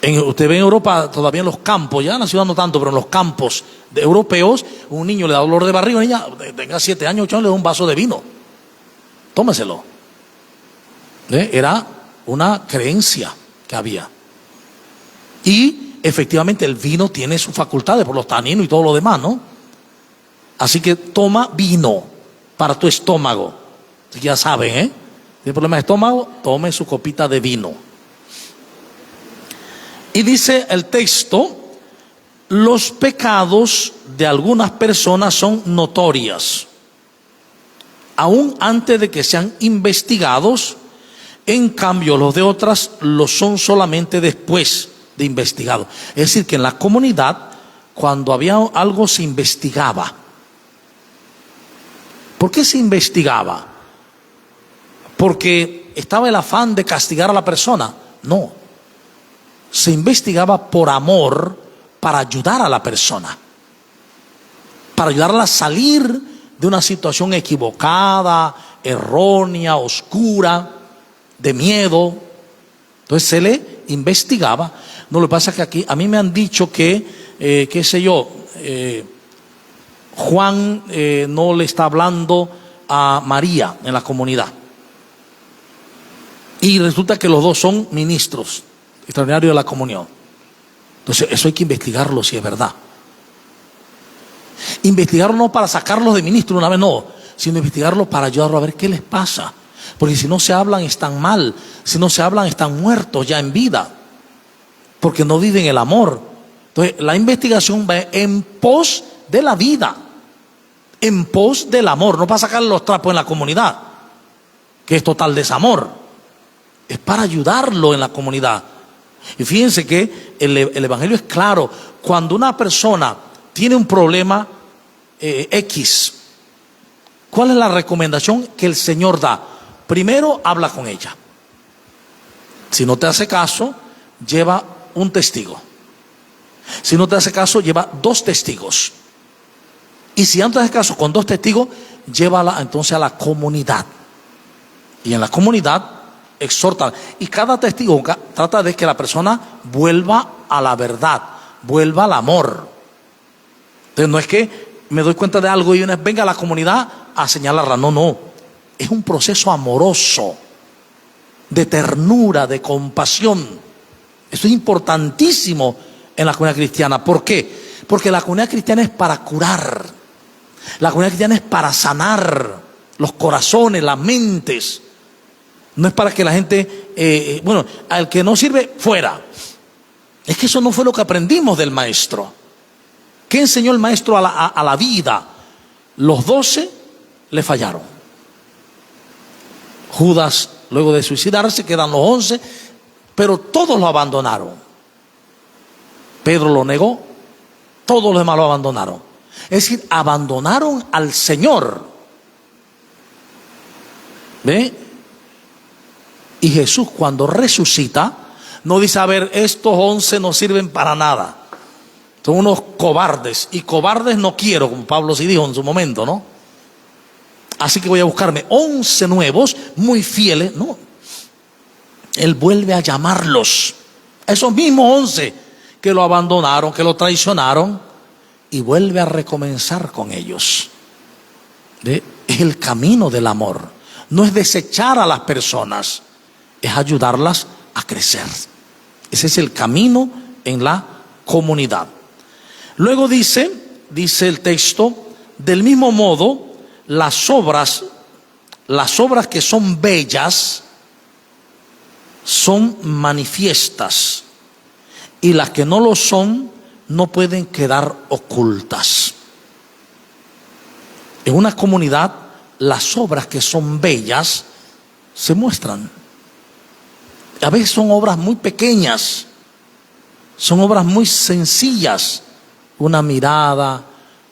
Usted ve en Europa todavía en los campos, ya en la ciudad no tanto, pero en los campos europeos, un niño le da dolor de barriga, una niña tenga 7 años, 8 años, le da un vaso de vino, tómeselo. Era una creencia que había. Y efectivamente el vino tiene sus facultades por los taninos y todo lo demás, ¿no? Así que toma vino para tu estómago. Así que ya saben, tiene problemas de estómago, tome su copita de vino. Y dice el texto: los pecados de algunas personas son notorias, aún antes de que sean investigados. En cambio, los de otras lo son solamente después de investigado. Es decir, que en la comunidad, cuando había algo, se investigaba. ¿Por qué se investigaba? ¿Porque estaba el afán de castigar a la persona? No. Se investigaba por amor, para ayudar a la persona, para ayudarla a salir de una situación equivocada, errónea, oscura, de miedo. Entonces se le investigaba. No, lo que pasa es que aquí a mí me han dicho que, qué sé yo, Juan no le está hablando a María en la comunidad. Y resulta que los dos son ministros extraordinarios de la comunión. Entonces eso hay que investigarlo si es verdad. Investigarlo no para sacarlos de ministro una vez, no, sino investigarlo para ayudarlos a ver qué les pasa. Porque si no se hablan están mal, si no se hablan están muertos ya en vida, porque no viven el amor. Entonces la investigación va en pos de la vida, en pos del amor, no para sacarle los trapos en la comunidad, que es total desamor. Es para ayudarlo en la comunidad. Y fíjense que el evangelio es claro. Cuando una persona tiene un problema X, ¿cuál es la recomendación que el Señor da? Primero, habla con ella. Si no te hace caso, lleva un testigo. Si no te hace caso, lleva 2 testigos. Y si no te hace caso con 2 testigos, llévala entonces a la comunidad. Y en la comunidad exhorta. Y cada testigo trata de que la persona vuelva a la verdad, vuelva al amor. Entonces no es que me doy cuenta de algo y una vez venga a la comunidad a señalarla. No, no. Es un proceso amoroso, de ternura, de compasión. Eso es importantísimo en la comunidad cristiana. ¿Por qué? Porque la comunidad cristiana es para curar. La comunidad cristiana es para sanar los corazones, las mentes. No es para que la gente, bueno, al que no sirve, fuera. Es que eso no fue lo que aprendimos del maestro. ¿Qué enseñó el maestro a la vida? Los 12 le fallaron. Judas, luego de suicidarse, quedan los 11, pero todos lo abandonaron. Pedro lo negó, todos los demás lo abandonaron. Es decir, abandonaron al Señor. ¿Ve? Y Jesús, cuando resucita, no dice: a ver, estos 11 no sirven para nada, son unos cobardes, y cobardes no quiero, como Pablo sí dijo en su momento, ¿no? Así que voy a buscarme 11 nuevos, muy fieles. No, Él vuelve a llamarlos, esos mismos 11 que lo abandonaron, que lo traicionaron, y vuelve a recomenzar con ellos. ¿Ve? Es el camino del amor. No es desechar a las personas, es ayudarlas a crecer. Ese es el camino en la comunidad. Luego dice el texto: del mismo modo, las obras que son bellas son manifiestas, y las que no lo son no pueden quedar ocultas. En una comunidad, las obras que son bellas se muestran. A veces son obras muy pequeñas, son obras muy sencillas, una mirada,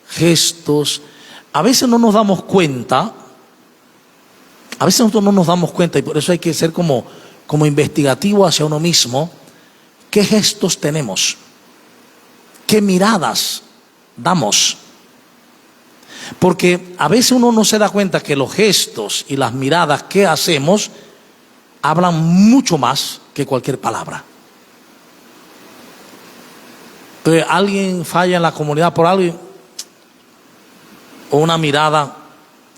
gestos. A veces no nos damos cuenta, a veces nosotros no nos damos cuenta, y por eso hay que ser como investigativo hacia uno mismo. ¿Qué gestos tenemos? ¿Qué miradas damos? Porque a veces uno no se da cuenta que los gestos y las miradas que hacemos hablan mucho más que cualquier palabra. Entonces, alguien falla en la comunidad por algo, o una mirada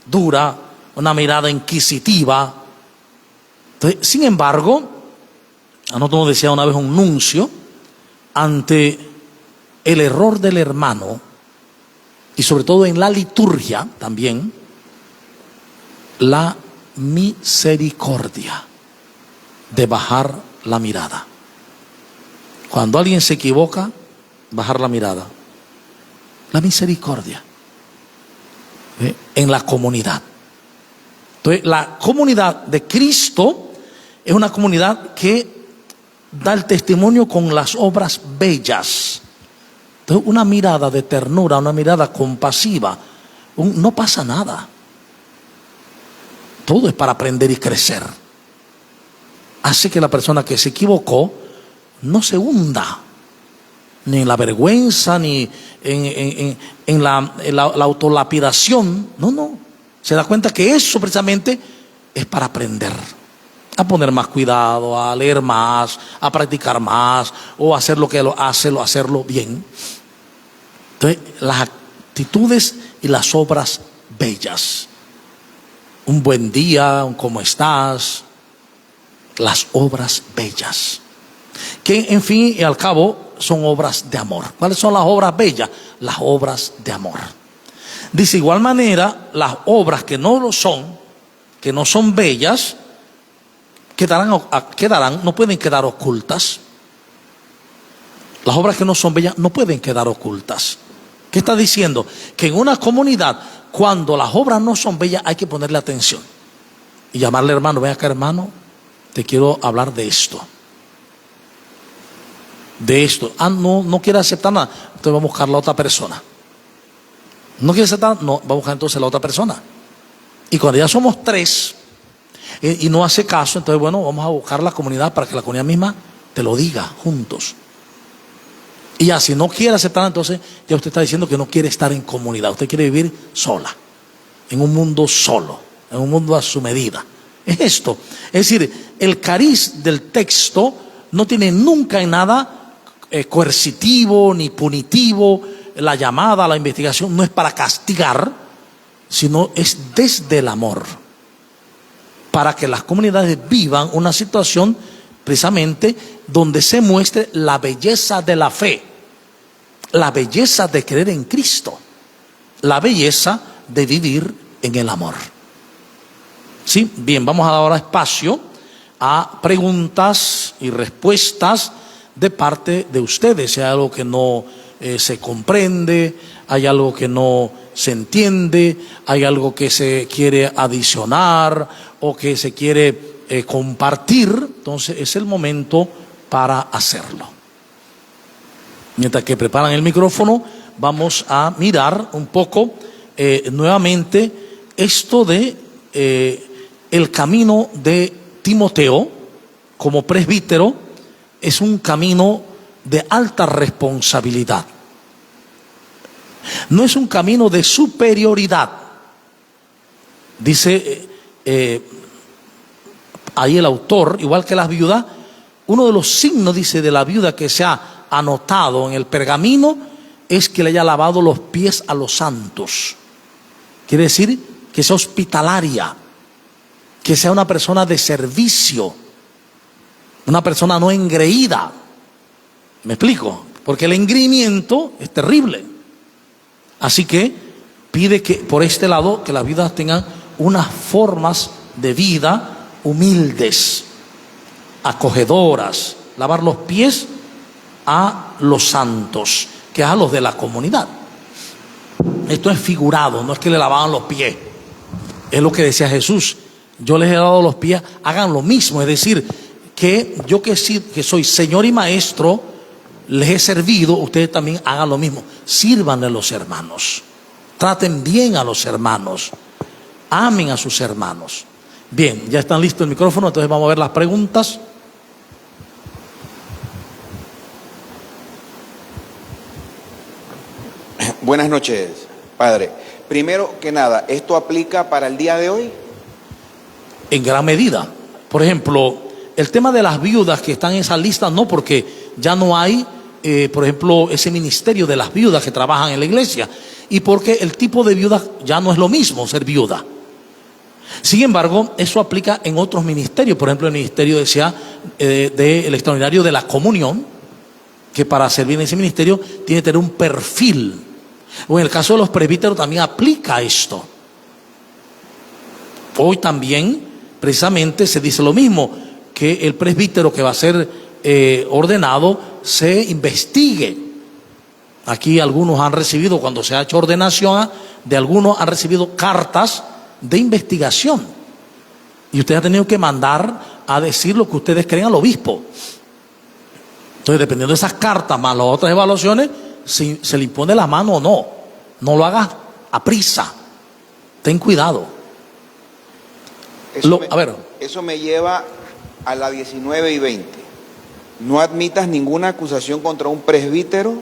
dura, una mirada inquisitiva. Entonces, sin embargo, a nosotros nos decía una vez un nuncio, ante el error del hermano, y sobre todo en la liturgia también, la misericordia de bajar la mirada. Cuando alguien se equivoca, bajar la mirada. La misericordia en la comunidad. Entonces, la comunidad de Cristo es una comunidad que da el testimonio con las obras bellas. Entonces, una mirada de ternura, una mirada compasiva, no pasa nada. Todo es para aprender y crecer. Hace que la persona que se equivocó no se hunda, ni en la vergüenza, ni en la autolapidación. No. Se da cuenta que eso precisamente es para aprender. A poner más cuidado, a leer más, a practicar más, o hacer lo que hacerlo bien. Entonces, las actitudes y las obras bellas. Un buen día, un cómo estás. Las obras bellas. Que en fin y al cabo son obras de amor. ¿Cuáles son las obras bellas? Las obras de amor. Dice, igual manera, las obras que no lo son, que no son bellas, quedarán, no pueden quedar ocultas. Las obras que no son bellas no pueden quedar ocultas. ¿Qué está diciendo? Que en una comunidad, cuando las obras no son bellas, hay que ponerle atención y llamarle hermano. Ven acá, hermano, te quiero hablar de esto. De esto. No quiere aceptar nada, entonces vamos a buscar la otra persona. No quiere aceptar, no, vamos a buscar entonces la otra persona. Y cuando ya somos tres y no hace caso, entonces bueno, vamos a buscar la comunidad para que la comunidad misma te lo diga juntos. Y ya si no quiere aceptar, entonces ya usted está diciendo que no quiere estar en comunidad. Usted quiere vivir sola, en un mundo solo, en un mundo a su medida. Es esto. Es decir, el cariz del texto no tiene nunca en nada coercitivo ni punitivo. La llamada, la investigación no es para castigar, sino es desde el amor, para que las comunidades vivan una situación precisamente donde se muestre la belleza de la fe, la belleza de creer en Cristo, la belleza de vivir en el amor. ¿Sí? Bien, vamos a dar ahora espacio a preguntas y respuestas de parte de ustedes. Si hay algo que no se comprende, hay algo que no se entiende, hay algo que se quiere adicionar o que se quiere compartir, entonces es el momento para hacerlo. Mientras que preparan el micrófono, vamos a mirar un poco nuevamente esto de el camino de Timoteo como presbítero. Es un camino de alta responsabilidad. No es un camino de superioridad. Dice ahí el autor, igual que las viudas, uno de los signos, dice, de la viuda que se ha anotado en el pergamino es que le haya lavado los pies a los santos. Quiere decir que sea hospitalaria, que sea una persona de servicio, una persona no engreída. ¿Me explico? Porque el engreimiento es terrible. Así que pide que por este lado que las viudas tengan unas formas de vida humildes, acogedoras, lavar los pies a los santos, que es a los de la comunidad. Esto es figurado, no es que le lavaban los pies. Es lo que decía Jesús: yo les he lavado los pies, hagan lo mismo. Es decir, que yo que soy Señor y Maestro, les he servido, ustedes también hagan lo mismo. Sírvanle a los hermanos, traten bien a los hermanos, amen a sus hermanos. Bien, ya están listos el micrófono, entonces vamos a ver las preguntas. Buenas noches, padre. Primero que nada, ¿esto aplica para el día de hoy? En gran medida. Por ejemplo, el tema de las viudas que están en esa lista, no, porque ya no hay, por ejemplo, ese ministerio de las viudas que trabajan en la iglesia, y porque el tipo de viuda ya no es lo mismo ser viuda. Sin embargo, eso aplica en otros ministerios. Por ejemplo, el ministerio del extraordinario de la comunión, que para servir en ese ministerio tiene que tener un perfil. O en el caso de los presbíteros también aplica esto. Hoy también precisamente se dice lo mismo, que el presbítero que va a ser ordenado se investigue. Aquí algunos han recibido, cuando se ha hecho ordenación, de algunos han recibido cartas de investigación, y usted ha tenido que mandar a decir lo que ustedes creen al obispo. Entonces, dependiendo de esas cartas más las otras evaluaciones, si se le impone la mano o no. No lo hagas a prisa, ten cuidado. Eso me lleva a la 19 y 20. No admitas ninguna acusación contra un presbítero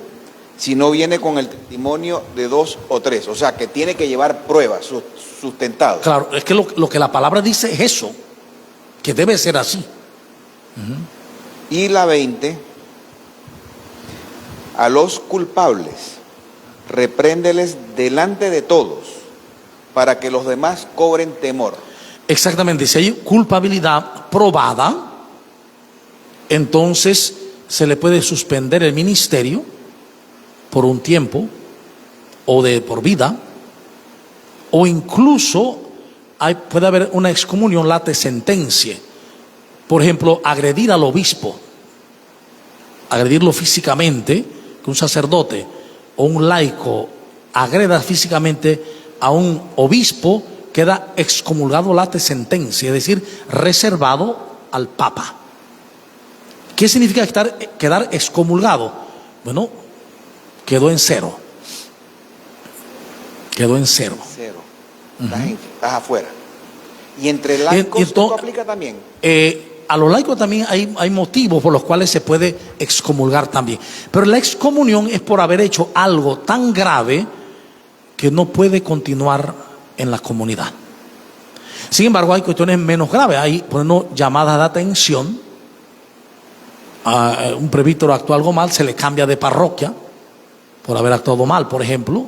si no viene con el testimonio de 2 o 3. O sea, que tiene que llevar pruebas sustentadas. Claro, es que lo que la palabra dice es eso, que debe ser así. Y la 20, a los culpables, repréndeles delante de todos, para que los demás cobren temor. Exactamente, si hay culpabilidad probada, entonces se le puede suspender el ministerio por un tiempo, o por vida, o incluso puede haber una excomunión late sentencia. Por ejemplo, agredir al obispo, agredirlo físicamente, que un sacerdote o un laico agreda físicamente a un obispo, queda excomulgado late sentencia, es decir, reservado al Papa. ¿Qué significa quedar excomulgado? Bueno, quedó en cero. Quedó en cero. Estás afuera. ¿Y entre laicos esto aplica también? A los laicos también hay motivos por los cuales se puede excomulgar también. Pero la excomunión es por haber hecho algo tan grave que no puede continuar en la comunidad. Sin embargo, hay cuestiones menos graves. Hay, por ejemplo, llamadas de atención. A un presbítero actuó algo mal, se le cambia de parroquia por haber actuado mal, por ejemplo.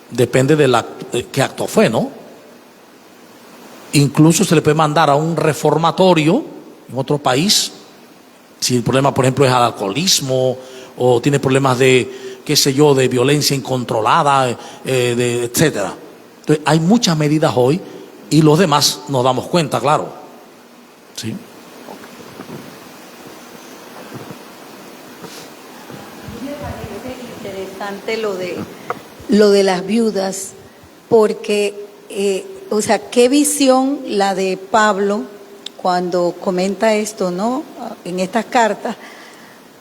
Depende de qué acto fue, ¿no? Incluso se le puede mandar a un reformatorio en otro país, si el problema, por ejemplo, es el alcoholismo, o tiene problemas de, qué sé yo, de violencia incontrolada, etcétera. Entonces, hay muchas medidas hoy, y los demás nos damos cuenta, claro. ¿Sí? Me parece interesante lo de las viudas, porque, o sea, qué visión la de Pablo cuando comenta esto, ¿no? En estas cartas,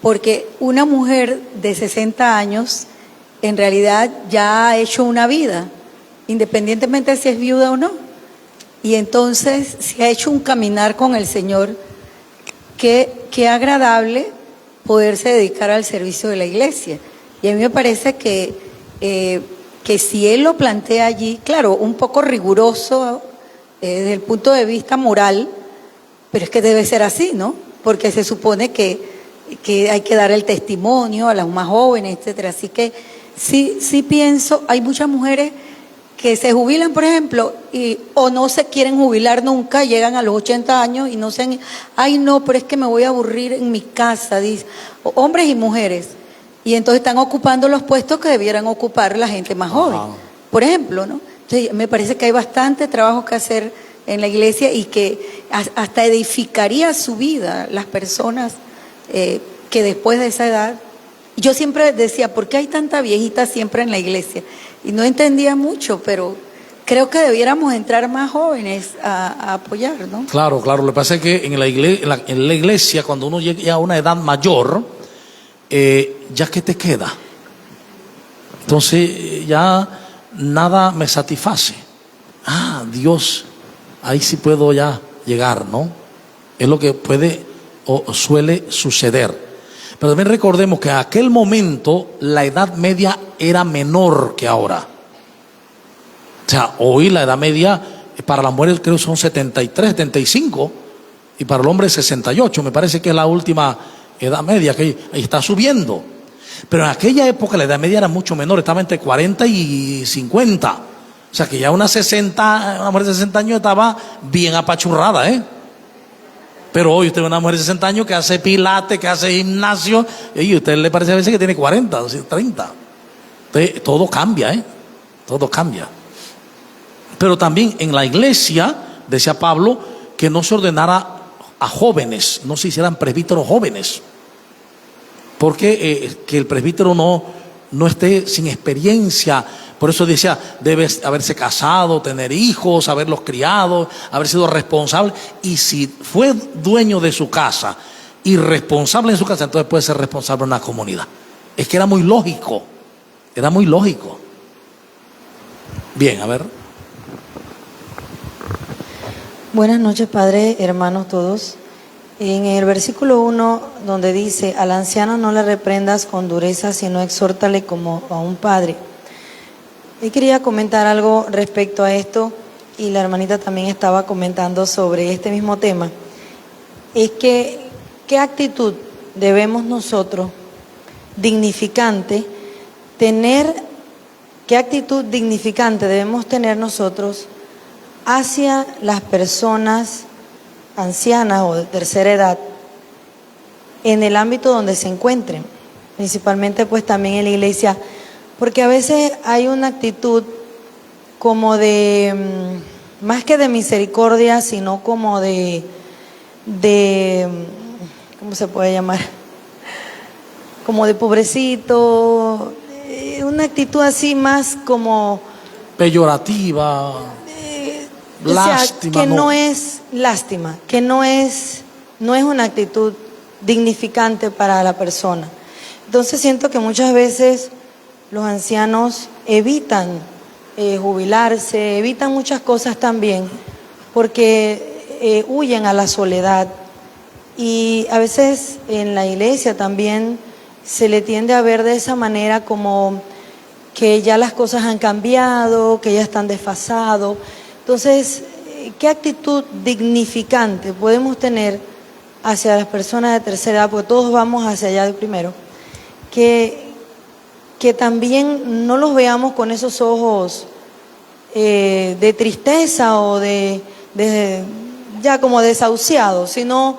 porque una mujer de 60 años en realidad ya ha hecho una vida, independientemente si es viuda o no, y entonces se ha hecho un caminar con el Señor. Qué agradable poderse dedicar al servicio de la iglesia. Y a mí me parece que si él lo plantea allí, claro, un poco riguroso desde el punto de vista moral, pero es que debe ser así, ¿no? Porque se supone que hay que dar el testimonio a las más jóvenes, etcétera. Así que sí pienso, hay muchas mujeres que se jubilan, por ejemplo, o no se quieren jubilar nunca, llegan a los 80 años y no se ay no, pero es que me voy a aburrir en mi casa, dice, hombres y mujeres, y entonces están ocupando los puestos que debieran ocupar la gente más joven, por ejemplo, ¿no? Entonces, me parece que hay bastante trabajo que hacer en la iglesia y que hasta edificaría su vida las personas que después de esa edad yo siempre decía, ¿por qué hay tanta viejita siempre en la iglesia? Y no entendía mucho, pero creo que debiéramos entrar más jóvenes a apoyar, ¿no? Claro, claro. Lo que pasa es que en la iglesia, cuando uno llega a una edad mayor, ya que te queda. Entonces ya nada me satisface. Dios, ahí sí puedo ya llegar, ¿no? Es lo que puede o suele suceder. Pero también recordemos que en aquel momento la edad media era menor que ahora. O sea, hoy la edad media para las mujeres creo son 73, 75 y para el hombre 68. Me parece que es la última edad media que ahí está subiendo. Pero en aquella época la edad media era mucho menor, estaba entre 40 y 50. O sea que ya una mujer de 60 años estaba bien apachurrada, ¿eh? Pero hoy usted ve una mujer de 60 años que hace pilates, que hace gimnasio, y a usted le parece a veces que tiene 40, 30. Entonces, todo cambia, ¿eh? Todo cambia. Pero también en la iglesia, decía Pablo, que no se ordenara a jóvenes, no se hicieran presbíteros jóvenes. Porque que el presbítero no esté sin experiencia. Por eso decía, debe haberse casado, tener hijos, haberlos criado, haber sido responsable. Y si fue dueño de su casa y responsable en su casa, entonces puede ser responsable en una comunidad. Es que era muy lógico. Era muy lógico. Bien, a ver. Buenas noches, Padre, hermanos todos. En el versículo 1, donde dice, al anciano no le reprendas con dureza, sino exhórtale como a un padre. Y quería comentar algo respecto a esto, y la hermanita también estaba comentando sobre este mismo tema. Es que, ¿qué actitud debemos nosotros, dignificante, qué actitud dignificante debemos tener nosotros hacia las personas ancianas o de tercera edad en el ámbito donde se encuentren, principalmente pues también en la iglesia, porque a veces hay una actitud como de, más que de misericordia, sino como de ¿cómo se puede llamar? Como de pobrecito, una actitud así más como peyorativa, lástima, o sea, que no es lástima, que no es una actitud dignificante para la persona. Entonces siento que muchas veces los ancianos evitan jubilarse, evitan muchas cosas también, porque huyen a la soledad. Y a veces en la iglesia también se le tiende a ver de esa manera como que ya las cosas han cambiado, que ya están desfasados. Entonces, ¿qué actitud dignificante podemos tener hacia las personas de tercera edad? Porque todos vamos hacia allá de primero. Que también no los veamos con esos ojos de tristeza o de ya como desahuciados, sino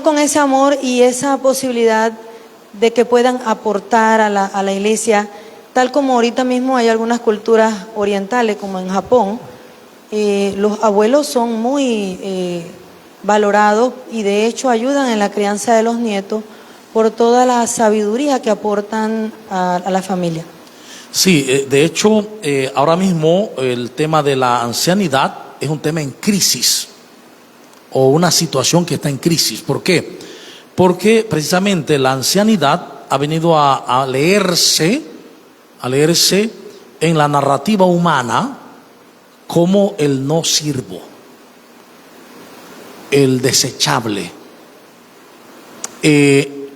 con ese amor y esa posibilidad de que puedan aportar a la iglesia, tal como ahorita mismo hay algunas culturas orientales, como en Japón. Los abuelos son muy valorados y de hecho ayudan en la crianza de los nietos por toda la sabiduría que aportan a la familia. Sí, de hecho, ahora mismo el tema de la ancianidad es un tema en crisis o una situación que está en crisis. ¿Por qué? Porque precisamente la ancianidad ha venido a leerse en la narrativa humana como el no sirvo, el desechable.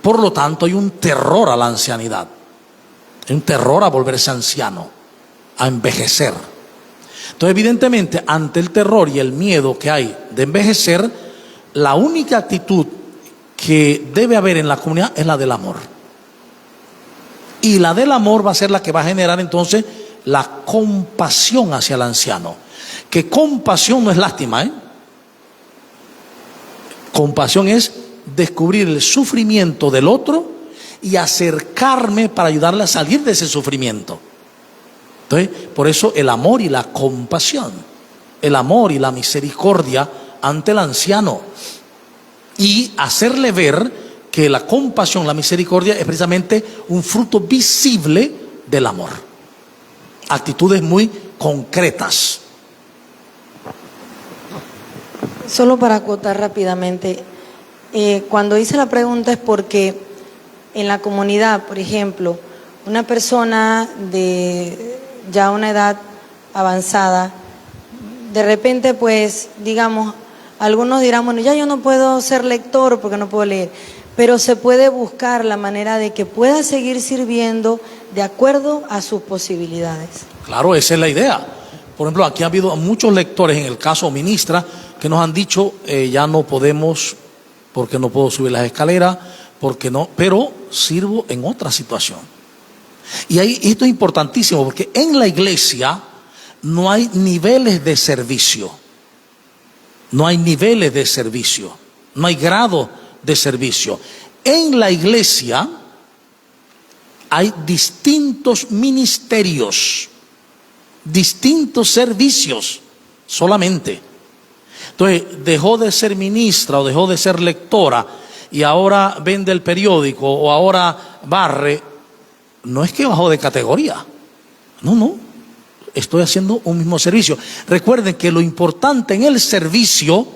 Por lo tanto, hay un terror a la ancianidad, hay un terror a volverse anciano, a envejecer. Entonces, evidentemente, ante el terror y el miedo que hay de envejecer, la única actitud que debe haber en la comunidad es la del amor. Y la del amor va a ser la que va a generar entonces la compasión hacia el anciano. Que compasión no es lástima, ¿eh? Compasión es descubrir el sufrimiento del otro y acercarme para ayudarle a salir de ese sufrimiento. Entonces, por eso el amor y la compasión, el amor y la misericordia ante el anciano, y hacerle ver que la compasión, la misericordia es precisamente un fruto visible del amor. Actitudes muy concretas. Solo para acotar rápidamente, cuando hice la pregunta es porque en la comunidad, por ejemplo, una persona de ya una edad avanzada, de repente pues digamos, algunos dirán, bueno, ya yo no puedo ser lector porque no puedo leer, pero se puede buscar la manera de que pueda seguir sirviendo de acuerdo a sus posibilidades. Claro, esa es la idea. Por ejemplo, aquí ha habido muchos lectores, en el caso ministra, que nos han dicho, ya no podemos, porque no puedo subir las escaleras, porque no, pero sirvo en otra situación. Y ahí esto es importantísimo, porque en la iglesia no hay niveles de servicio. No hay niveles de servicio. No hay grado de servicio. En la iglesia hay distintos ministerios, distintos servicios solamente. Entonces, dejó de ser ministra o dejó de ser lectora y ahora vende el periódico o ahora barre. No es que bajó de categoría. No. Estoy haciendo un mismo servicio. Recuerden que lo importante en el servicio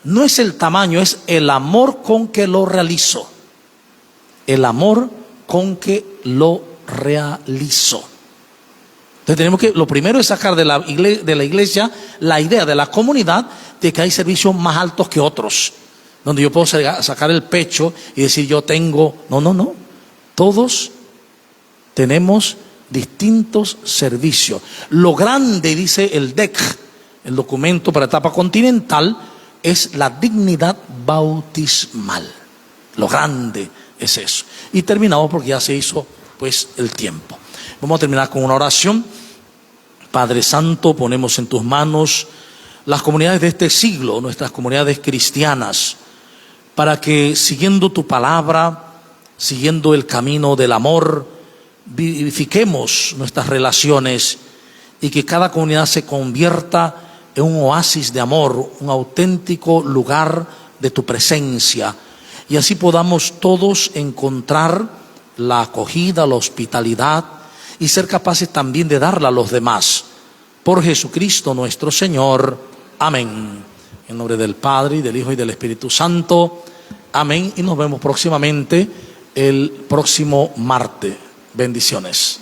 no es el tamaño, es el amor con que lo realizo. El amor con que lo realizo. Entonces tenemos que, lo primero es sacar de la iglesia la idea de la comunidad de que hay servicios más altos que otros, donde yo puedo sacar el pecho y decir yo tengo, no. Todos tenemos distintos servicios. Lo grande, dice el DEC, el documento para etapa continental, es la dignidad bautismal. Lo grande es eso. Y terminamos porque ya se hizo pues el tiempo. Vamos a terminar con una oración. Padre Santo, ponemos en tus manos las comunidades de este siglo, nuestras comunidades cristianas, para que siguiendo tu palabra, siguiendo el camino del amor, vivifiquemos nuestras relaciones y que cada comunidad se convierta en un oasis de amor, un auténtico lugar de tu presencia, y así podamos todos encontrar la acogida, la hospitalidad y ser capaces también de darla a los demás. Por Jesucristo nuestro Señor. Amén. En nombre del Padre, y del Hijo, y del Espíritu Santo. Amén. Y nos vemos próximamente el próximo martes. Bendiciones.